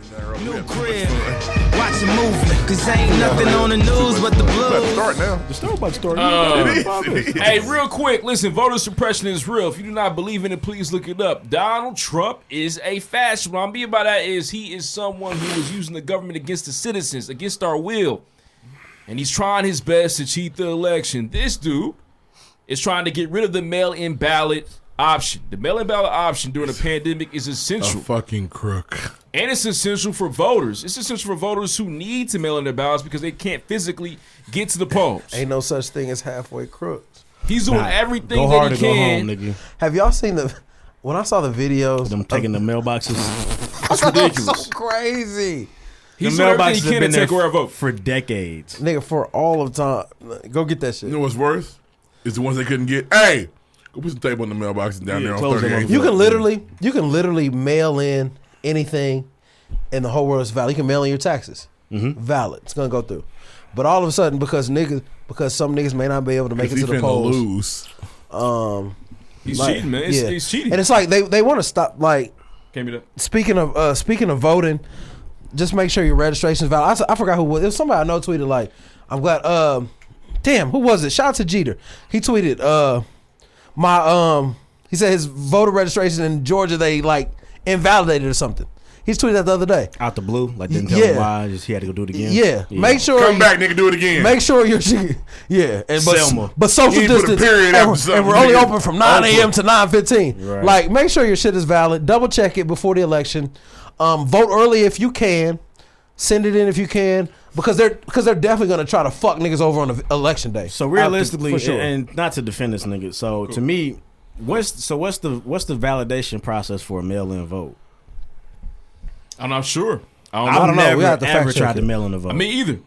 New crib, watch a movie, cause ain't nothing on the news but the blues. Start now. The start about to start. Hey, real quick, listen, voter suppression is real. If you do not believe in it, please look it up. Donald Trump is a fascist. What I mean by that is he is someone who is using the government against the citizens, against our will. And he's trying his best to cheat the election. This dude is trying to get rid of the mail-in ballot option. The mail-in ballot option during a pandemic is essential. A fucking crook. And it's essential for voters. It's essential for voters who need to mail in their ballots because they can't physically get to the polls. Ain't no such thing as halfway crooks. He's doing everything go that hard he or go can. home, nigga. Have y'all seen when I saw the videos? Them taking the mailboxes. It's ridiculous. So crazy. He's The doing everything mailboxes he have can been to there take away our vote. for decades. Nigga, for all of time. Go get that shit. You know what's worse? It's the ones they couldn't get. Hey, go put some tape on the mailboxes down there on close them 38th. up. You can literally mail in anything and the whole world is valid. You can mail in your taxes. Valid. It's gonna go through. But all of a sudden, because some niggas may not be able to make it to the polls. Lose. He's cheating, man. He's cheating. And it's like they want to stop. Like, Can't be that. speaking of voting, just make sure your registration is valid. I forgot who it was. It was somebody I know tweeted like, I'm glad. Damn, who was it? Shout out to Jeter. He tweeted he said his voter registration in Georgia they like invalidated or something. He's tweeted that the other day. Out the blue, like didn't tell him why. Just he had to go do it again. Yeah. Make sure Come back, nigga, do it again. Make sure your yeah. And Selma. but social You ain't put a distance. period after And something, we're only nigga. open from 9 a.m. to 9:15. Right. Like, make sure your shit is valid. Double check it before the election. Vote early if you can. Send it in if you can. Because they're definitely gonna try to fuck niggas over on the election day. So realistically, For sure. and not to defend this nigga. So to me, what's the validation process for a mail-in vote? I'm not sure. I don't know. We have to fact ever check tried it. to mail in a vote. Me either.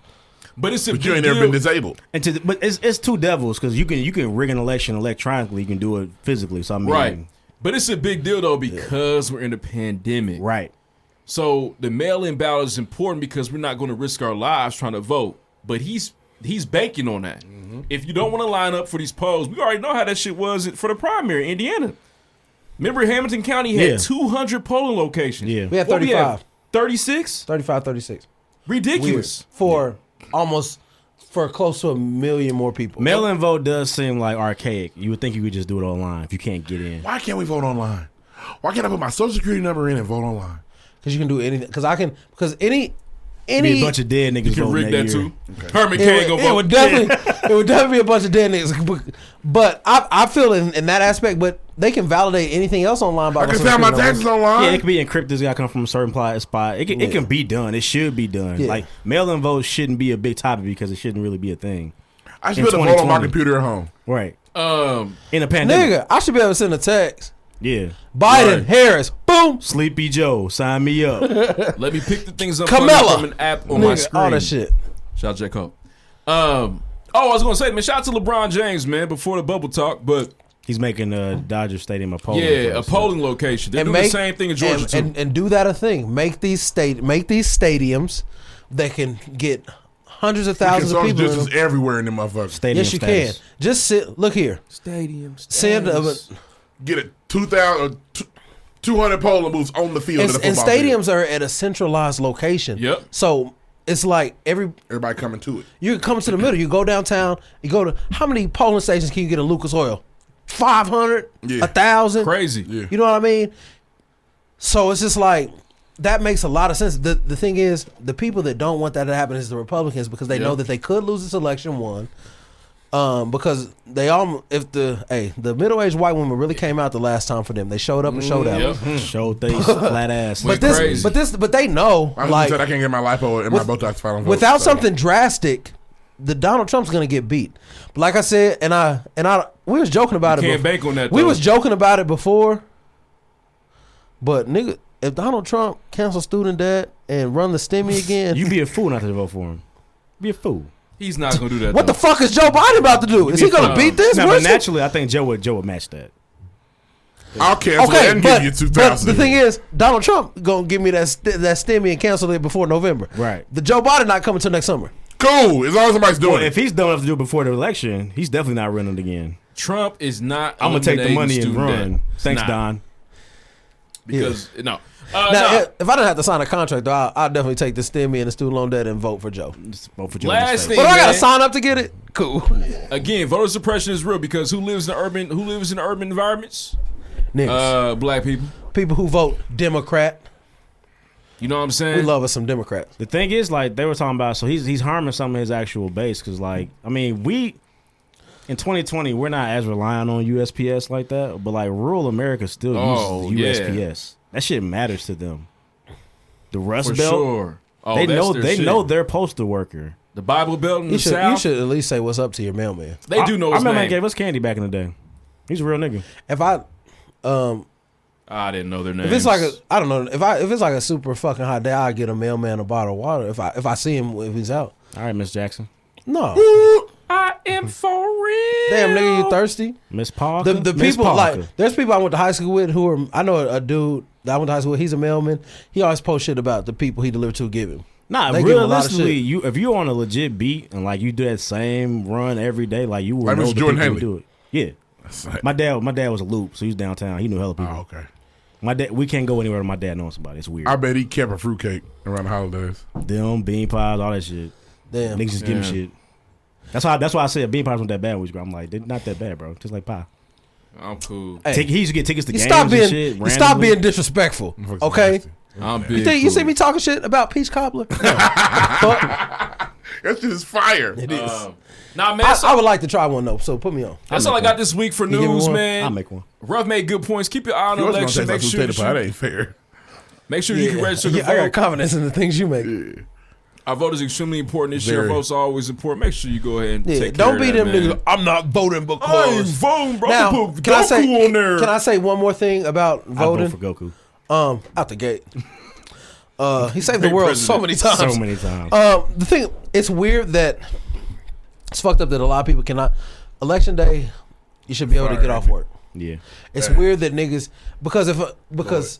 But it's a But big you ain't never deal. been disabled. But it's two devils because you can rig an election electronically. You can do it physically. So I mean, Right. But it's a big deal though because we're in a pandemic. right. So the mail-in ballot is important because we're not going to risk our lives trying to vote. But he's banking on that. If you don't want to line up for these polls, we already know how that shit was for the primary in Indiana. Remember Hamilton County had 200 polling locations. Yeah. We had What 35. 36? 35, 36. Ridiculous. For close to 1 million more people. Mail-in vote does seem like archaic. You would think you could just do it online if you can't get in. Why can't we vote online? Why can't I put my social security number in and vote online? Because you can do anything. Because any Be a bunch of dead niggas You can voting rig that that year. too. Herman Cain gonna it vote. would definitely be a bunch of dead niggas. But I feel in that aspect. But they can validate anything else online by I can find my taxes online. Yeah, it could be encrypted. It's got to come from a certain spot. It can be done. It should be done. Yeah. Like mail-in votes shouldn't be a big topic because it shouldn't really be a thing. I should be able to vote on my computer at home. Right. Um, In a pandemic. Nigga, I should be able to send a text. Yeah. Biden, Right. Harris, boom. Sleepy Joe, sign me up. let me pick the things up Camilla. from an app on my Nigga, screen. all that shit. Shout out J. Cole. I was gonna say, man, shout out to LeBron James, man, before the bubble talk, but He's making Dodger Stadium a polling. a polling location. They're doing the same thing in Georgia too. and do that a thing. Make these stadiums that can get hundreds of thousands of Social people in distance them. everywhere in them motherfuckers. Stadium Yes, you status. can. Just sit. Look here. Stadiums. Send Get a 200 polling booths on the field. and, of the and football stadiums are at a centralized location. Yep. So it's like Everybody coming to it. you come to the middle. You go downtown. You go to how many polling stations can you get in Lucas Oil? 500, Yeah. 1,000. Crazy. Yeah. You know what I mean? So it's just like that makes a lot of sense. The thing is, the people that don't want that to happen is the Republicans because they know that they could lose this election. Because they all the middle-aged white woman really came out the last time for them. They showed up and showed out. Yep. Show face, flat ass. Went But crazy. they know I like said I can't get my lipo and my Botox filed on vote, without so. something drastic, the Donald Trump's gonna get beat. But like I said, and I we was joking about it. Can't bank on that. We though. was joking about it before. But nigga, if Donald Trump cancel student debt and run the stimmy again, You be a fool not to vote for him. Be a fool. He's not gonna do that. what though. the fuck is Joe Biden about to do? Is he gonna beat this? No, but Where's he- naturally, I think Joe would match that. I'll cancel it Okay, and but, give you 2,000. but the thing is, Donald Trump gonna give me that stimmy and cancel it before November. Right. The Joe Biden not coming till next summer. Cool, as long as somebody's doing Well, it. if he's dumb enough to do it before the election, he's definitely not running again. Trump is not. I'm gonna take the money and eliminating run. student debt. Thanks, Nah. Don. Because no. Now, if I didn't have to sign a contract, though, I'd definitely take the STEMI and the student loan debt and vote for Joe. Just vote for Joe. Last thing, But I gotta man. sign up to get it. Cool. Again, voter suppression is real because who lives in urban environments? Niggas. Black people. People who vote Democrat. You know what I'm saying? We love us some Democrats. The thing is, like they were talking about, so he's harming some of his actual base because, like, I mean, we in 2020 we're not as reliant on USPS like that, but like rural America still uses USPS. That shit matters to them. The Rust For Belt, sure. Oh, they that's know their they shit. know their postal worker. The Bible Belt in the You South. should at least say what's up to your mailman. They do know I his remember name. he gave us candy back in the day. He's a real nigga. If I I didn't know their names. if it's like I don't know, if it's like a super fucking hot day, I get a mailman a bottle of water if I see him if he's out. All right, Miss Jackson, No. I am for real. Damn nigga, you thirsty? Miss Parker. The Miss people Parker. like there's people I went to high school with who are I know a dude that I went to high school with, he's a mailman. He always posts shit about the people he delivered to give him. Nah, They give him a lot of realistically, shit. if you're on a legit beat and like you do that same run every day, like you will Like know Mr. the Jordan people who Haley. do it. Yeah, my dad was a loop, so he was downtown. He knew hella people. Oh, okay. My dad, we can't go anywhere with my dad knowing somebody. It's weird. I bet he kept a fruitcake around the holidays. Them bean pies, all that shit. Damn. Niggas just give me shit. That's why I said bean pies weren't that bad when we was growing up. I'm like, they're not that bad, bro. Just like pie. I'm cool. Hey, He used to get tickets to you games stop being and shit. you stop randomly. being disrespectful. Motherfuckers Okay? nasty. I'm You big. think you cool. see me talking shit about peach cobbler? No. Fuck. That shit is fire. It is. Nah, man. I would like to try one though, so put me on. That's all I got this week for give me news, one? man. I'll make one. Ruff made good points. Keep your eye on the You was election. gonna Make taste sure, like some potato pie. That ain't fair. make sure you can register to Yeah, I got vote. confidence in the things you make. Our vote is extremely important this year. Very. Votes are always important. Make sure you go ahead and Yeah, take don't care be of that, them man. niggas. I'm not voting I ain't because. voting, bro. Now, Put can I say? Goku on there. Can I say one more thing about I vote voting? for Goku Out the gate. He saved the Great world so president. many times. so many times. The thing, it's weird that it's fucked up that a lot of people cannot. Election day, you should be able to get off work. Yeah. It's weird that niggas because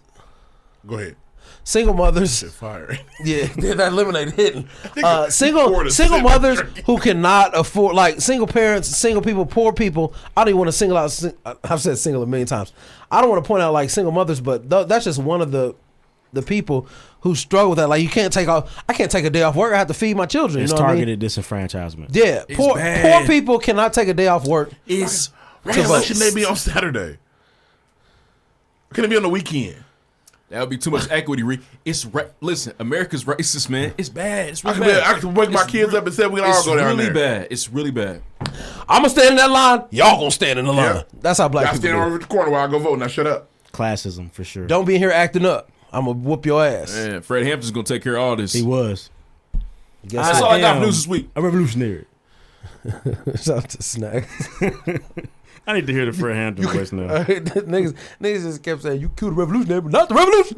Go ahead. single mothers, Shit fire. yeah, that lemonade hitting. afford Single a single mothers drink. who cannot afford, like single parents, single people, poor people. I don't even want to single out. I've said single a million times. I don't want to point out like single mothers, but that's just one of the people who struggle with that. Like you can't take off. I can't take a day off work. I have to feed my children. It's you know what I mean? targeted disenfranchisement. Yeah, poor bad. people cannot take a day off work. Why To can election vote. day be on Saturday? Can it be on the weekend? That would be too much equity. Listen, America's racist, man. It's bad. It's really I can, bad. I can wake my It's kids up and say we can all It's go down really there. bad. It's really bad. I'm gonna stand in that line. Y'all gonna stand in the line. Yeah. That's how black I people stand do. over the corner while I go vote. Now shut up. Classism for sure. Don't be in here acting up. I'm gonna whoop your ass. Man, Fred Hampton's gonna take care of all this. He was Guess That's what? all I got for am news this week. a revolutionary. Shout out to Snack. I need to hear the Fred Hampton voice now. niggas just kept saying, "You killed the revolutionary, but not the revolution."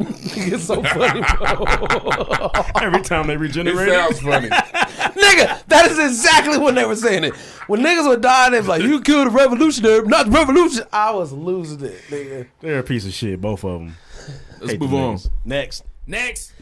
It's so funny, bro. Every time they It regenerate. sounds funny. Nigga, that is exactly when they were saying it. When niggas would die, they was like, "You killed the revolutionary, but not the revolution." I was losing it, nigga. They're a piece of shit, both of them. Let's move on. Next. Next.